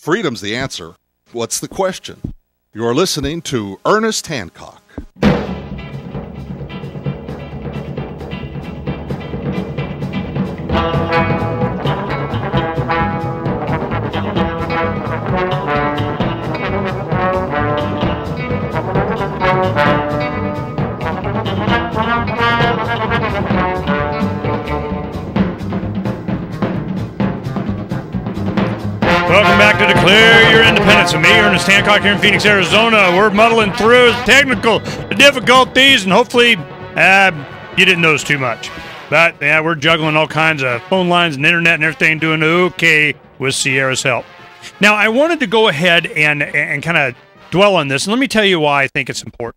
Freedom's the answer. What's the question? You're listening to Ernest Hancock. Welcome back to Declare Your Independence with me, Ernest Hancock, here in Phoenix, Arizona. We're muddling through technical difficulties, and hopefully you didn't notice too much. But, yeah, we're juggling all kinds of phone lines and internet and everything, doing okay with Sierra's help. Now, I wanted to go ahead and kind of dwell on this, and let me tell you why I think it's important.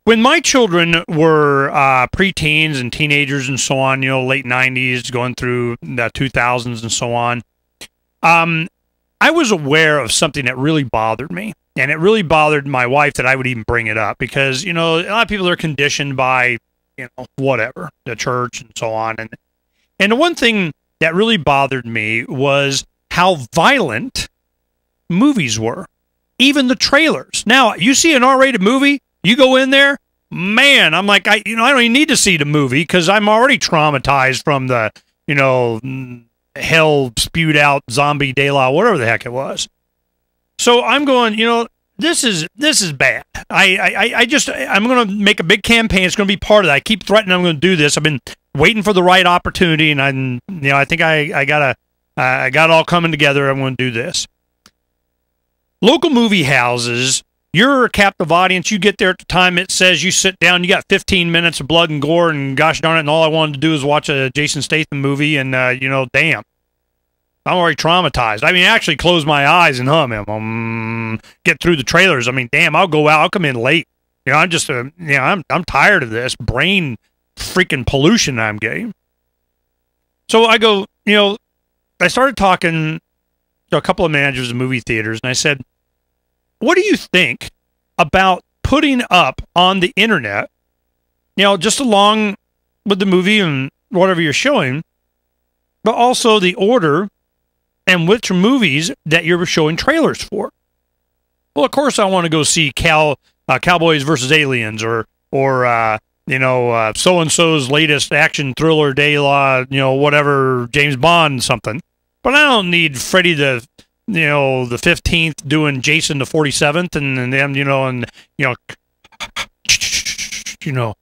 When my children were preteens and teenagers and so on, late 90s, going through the 2000s and so on, I was aware of something that really bothered me. And it really bothered my wife that I would even bring it up because, a lot of people are conditioned by, whatever, the church and so on. And the one thing that really bothered me was how violent movies were, even the trailers. Now, you see an R-rated movie, you go in there, man, I'm like, I don't even need to see the movie because I'm already traumatized from the, hell spewed out zombie de la, whatever the heck it was. So I'm going, this is bad. I'm going to make a big campaign. It's going to be part of that. I keep threatening I'm going to do this. I've been waiting for the right opportunity, and I think I got it all coming together. I'm going to do this. Local movie houses. You're a captive audience. You get there at the time it says you sit down. You got 15 minutes of blood and gore, and gosh darn it, and all I wanted to do is watch a Jason Statham movie, and, damn. I'm already traumatized. I mean, actually close my eyes and get through the trailers. I mean, damn, I'll go out. I'll come in late. I'm just, I'm tired of this brain freaking pollution I'm getting. So I go, I started talking to a couple of managers of movie theaters, and I said, what do you think about putting up on the internet, just along with the movie and whatever you're showing, but also the order and which movies that you're showing trailers for? Well, of course, I want to go see Cowboys versus Aliens or so-and-so's latest action thriller, de la, whatever, James Bond something. But I don't need Freddy the 15th doing Jason the 47th and them,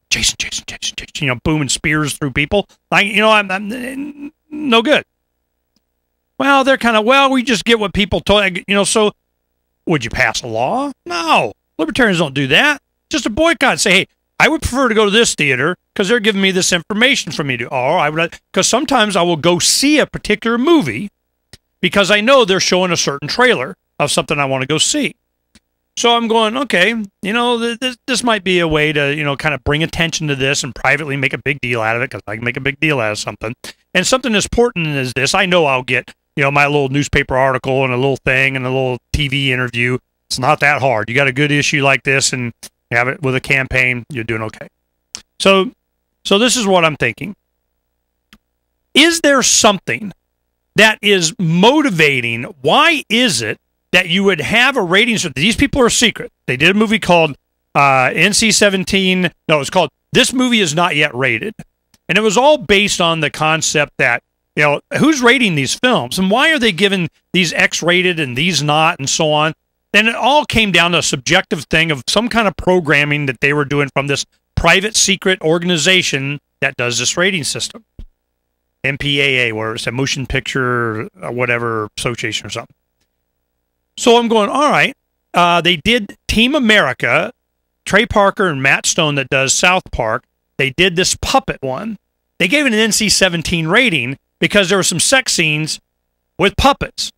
Jason, booming spears through people. I'm no good. Well, they're kind of, we just get what people told, so would you pass a law? No. Libertarians don't do that. Just a boycott. Say, hey, I would prefer to go to this theater because they're giving me this information for me to, because sometimes I will go see a particular movie because I know they're showing a certain trailer of something I want to go see. So I'm going, okay, this might be a way to, kind of bring attention to this and privately make a big deal out of it because I can make a big deal out of something. And something as important as this, I know I'll get, my little newspaper article and a little thing and a little TV interview. It's not that hard. You got a good issue like this and you have it with a campaign, you're doing okay. So this is what I'm thinking. Is there something that is motivating? Why is it that you would have a rating? So these people are secret. They did a movie called NC-17. No, it's called This Movie Is Not Yet Rated. And it was all based on the concept that, who's rating these films? And why are they giving these X-rated and these not and so on? And it all came down to a subjective thing of some kind of programming that they were doing from this private secret organization that does this rating system. MPAA, where it's a motion picture, whatever association or something. So I'm going, all right, they did Team America, Trey Parker and Matt Stone that does South Park. They did this puppet one. They gave it an NC-17 rating because there were some sex scenes with puppets.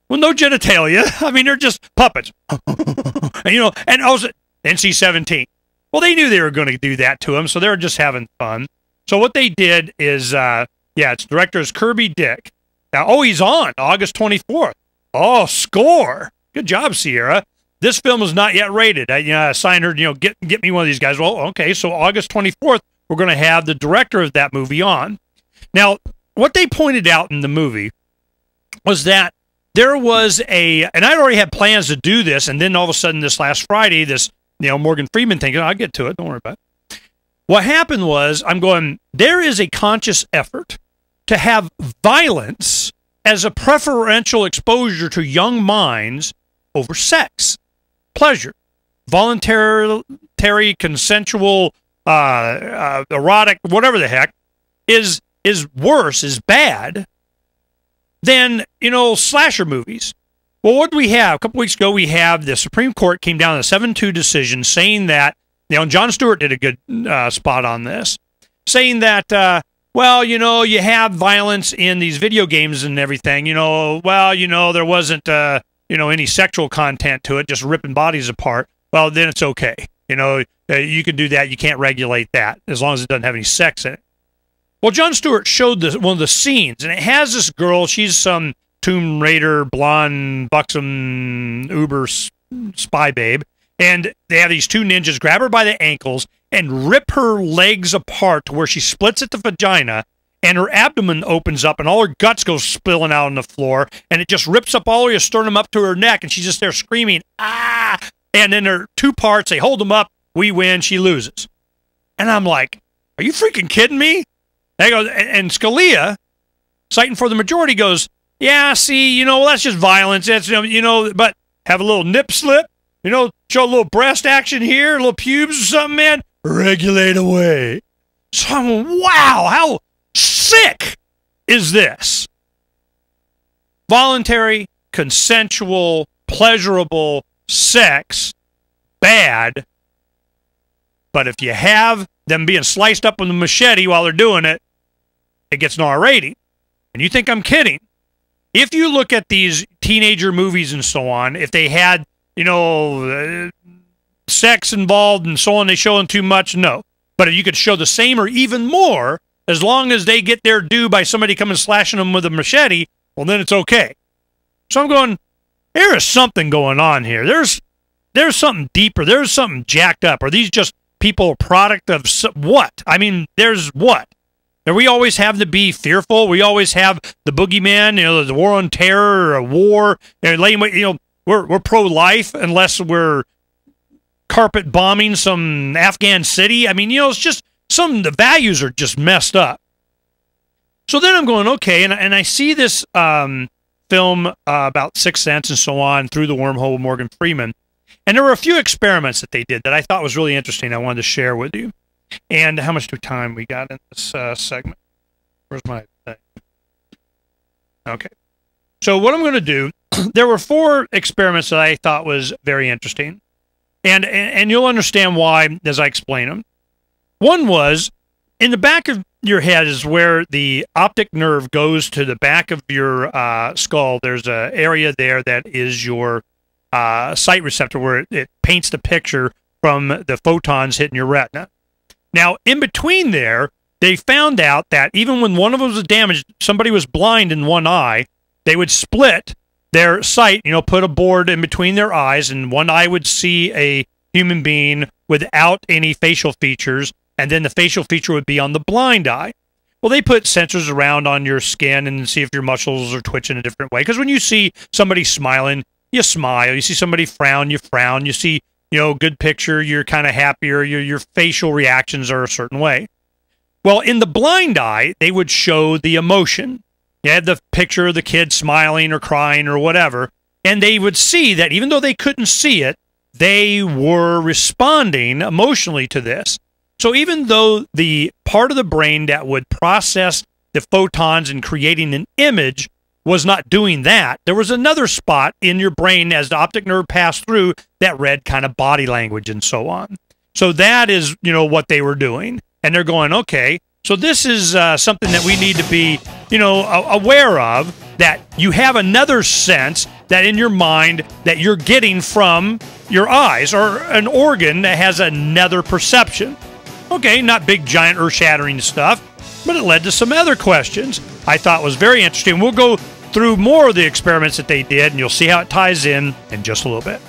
Well, no genitalia. I mean, they're just puppets. And also NC-17. Well, they knew they were going to do that to him, so they were just having fun. So what they did is, its director is Kirby Dick. Now, he's on August 24th. Oh, score. Good job, Sierra. This film is not yet rated. I signed her, get me one of these guys. Well, okay, so August 24th, we're going to have the director of that movie on. Now, what they pointed out in the movie was that there was and I'd already had plans to do this, and then all of a sudden this last Friday, this, Morgan Freeman thing, I'll get to it, don't worry about it. What happened was, I'm going, there is a conscious effort to have violence as a preferential exposure to young minds over sex, pleasure, voluntary, consensual, erotic, whatever the heck, is worse, is bad than, slasher movies. Well, what do we have? A couple weeks ago, we have the Supreme Court came down a 7-2 decision saying that, and Jon Stewart did a good spot on this, saying that, you have violence in these video games and everything, there wasn't, any sexual content to it, just ripping bodies apart. Well, then it's okay. You can do that. You can't regulate that as long as it doesn't have any sex in it. Well, Jon Stewart showed one of the scenes, and it has this girl. She's some Tomb Raider, blonde, buxom, uber spy babe. And they have these two ninjas grab her by the ankles and rip her legs apart to where she splits at the vagina, and her abdomen opens up, and all her guts go spilling out on the floor, and it just rips up all her sternum up to her neck, and she's just there screaming, ah! And then there are two parts. They hold them up. We win. She loses. And I'm like, are you freaking kidding me? They go, and Scalia, citing for the majority, goes, yeah, see, that's just violence. That's, but have a little nip slip, show a little breast action here, a little pubes or something, man, regulate away. So I'm, wow, how sick is this? Voluntary, consensual, pleasurable sex, bad. But if you have them being sliced up with a machete while they're doing it, it gets an R rating. And you think I'm kidding? If you look at these teenager movies and so on, if they had, sex involved and so on, they showing too much, no. But if you could show the same or even more, as long as they get their due by somebody coming slashing them with a machete, well, then it's okay. So I'm going, there is something going on here. There's something deeper. There's something jacked up. Are these just people a product of what? I mean, there's what? Do we always have to be fearful? We always have the boogeyman, the war on terror, or a war. We're pro-life unless we're carpet bombing some Afghan city. I mean, it's just the values are just messed up. So then I'm going, okay, and I see this film about Sixth Sense and so on through the wormhole with Morgan Freeman. And there were a few experiments that they did that I thought was really interesting. I wanted to share with you. And how much time we got in this segment? Where's my thing? Okay. So what I'm going to do, there were 4 experiments that I thought was very interesting. And you'll understand why as I explain them. One was, in the back of your head is where the optic nerve goes to the back of your skull. There's an area there that is your sight receptor where it paints the picture from the photons hitting your retina. Now, in between there, they found out that even when one of them was damaged, somebody was blind in one eye, they would split their sight, put a board in between their eyes, and one eye would see a human being without any facial features, and then the facial feature would be on the blind eye. Well, they put sensors around on your skin and see if your muscles are twitching a different way. Because when you see somebody smiling, you smile. You see somebody frown, you frown. You see good picture, you're kind of happier, your facial reactions are a certain way. Well, in the blind eye, they would show the emotion. You had the picture of the kid smiling or crying or whatever, and they would see that even though they couldn't see it, they were responding emotionally to this. So even though the part of the brain that would process the photons and creating an image was not doing that, there was another spot in your brain as the optic nerve passed through that read kind of body language and so on. So that is, what they were doing. And they're going, okay, so this is something that we need to be, aware of, that you have another sense that in your mind that you're getting from your eyes, or an organ that has another perception. Okay, not big, giant, earth-shattering stuff, but it led to some other questions I thought was very interesting. We'll go through more of the experiments that they did, and you'll see how it ties in just a little bit.